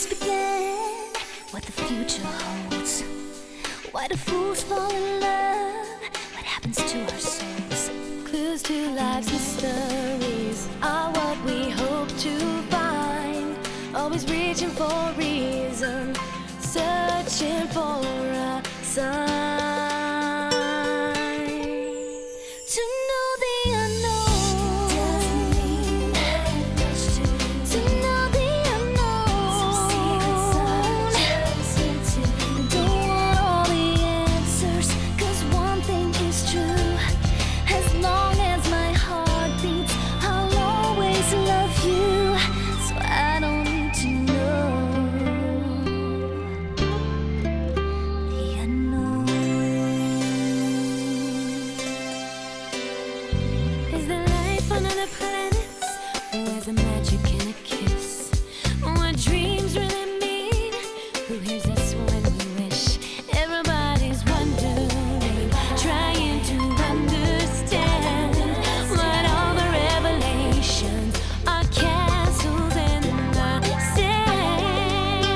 just forget what the future holds. Why do fools fall in love? What happens to our souls? Clues to life's mysteries are what we hope to find. Always reaching for a reason, searching for a sign. To know the unknown doesn't mean that much to me. To know the unknown, some secrets are just into. Don't want all the answers, 'cause one thing is true. As long as my heart beats, I'll always love you. So I don't need to know the unknown. Is there life on other planets? Or is there magic in a kiss? What dreams really mean? Who hears us when we wish? Everybody's wondering, trying to understand what all the revelations are castles in the sand.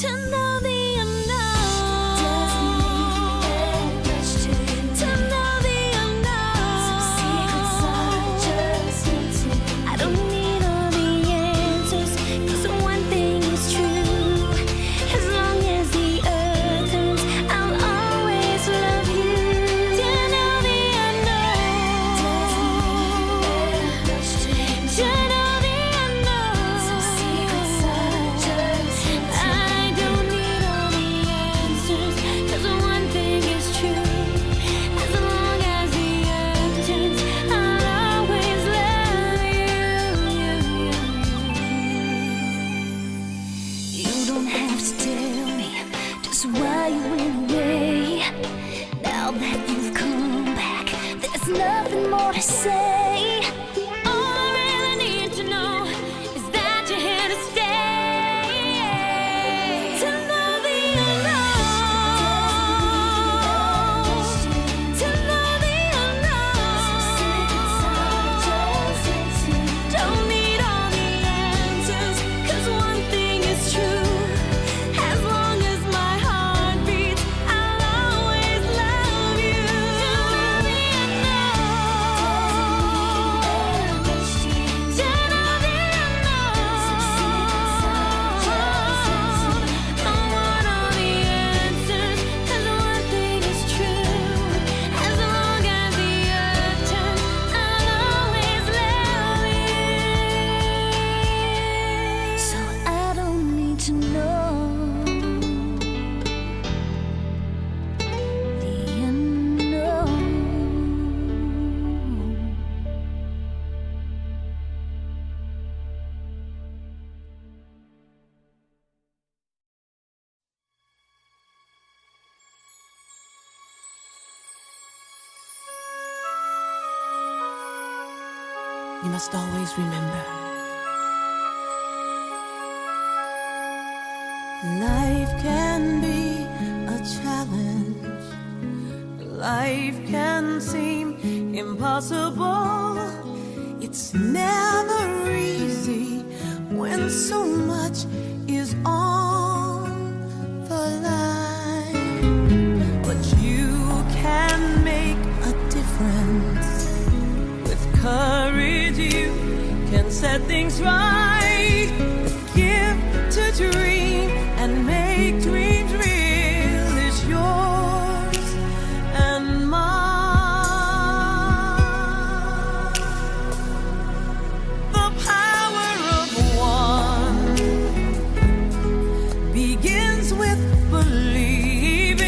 To know the unknown doesn't mean that much to me. To know the unknown, some secrets are just into. I don't need all the answers, 'cause one thing is true. As long as the earth turns, I'll always love you. To know the unknown doesn't mean that much to me. To know the unknown, some secrets are just into. I don't need all the answers, 'cause one thing is true. As long as the earth turns, I'll always love you. You don't have to tell me just why you went away. Now that you've come back, there's nothing more to say. All I really need to know is that you're here to stay. To know the unknown, to know the unknown. Don't need all the answers, 'cause one thing is true. As long as my heart beats, I'll always love you. To know the unknown, to know the unknown. I want all the answers, 'cause one thing is true. As long as the earth turns, I'll always love you. So I don't need to know the unknown. You must always remember, life can be a challenge. Life can seem impossible. It's never easy when so much is on the line. But you can make a difference. With courage you can set things right. Give to dream and make dreams real is yours and mine. The power of one begins with believing.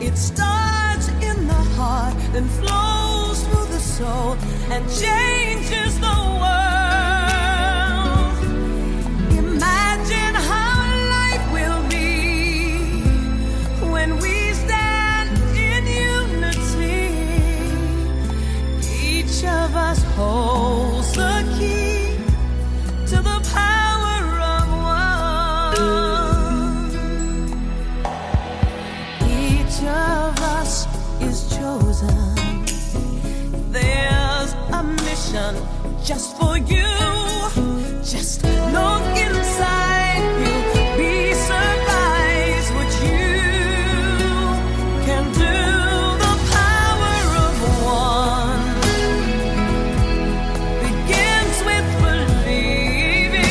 It starts in the heart, then flows through the soul and changes the world. Imagine how life will be when we stand in unity. Each of us holds the key to the power of one. Each of us is chosen. There's a mission just for you. Just look inside, you'll be surprised what you can do. The power of one begins with believing.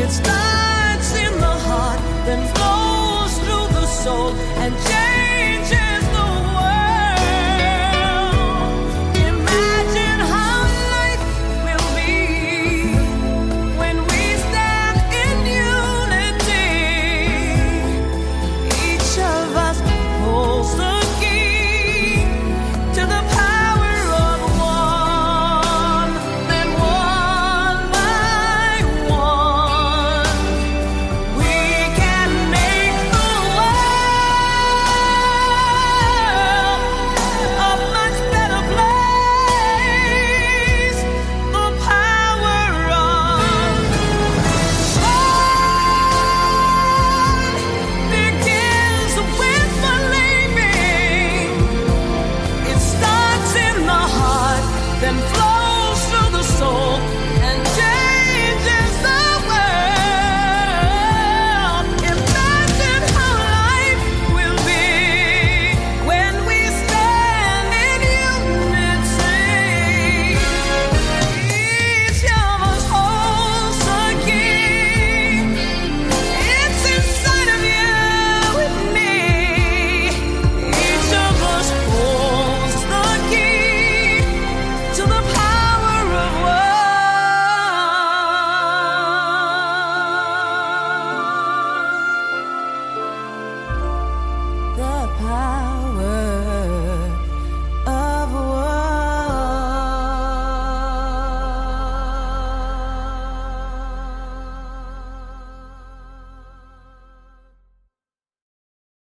It starts in the heart, then flows through the soul and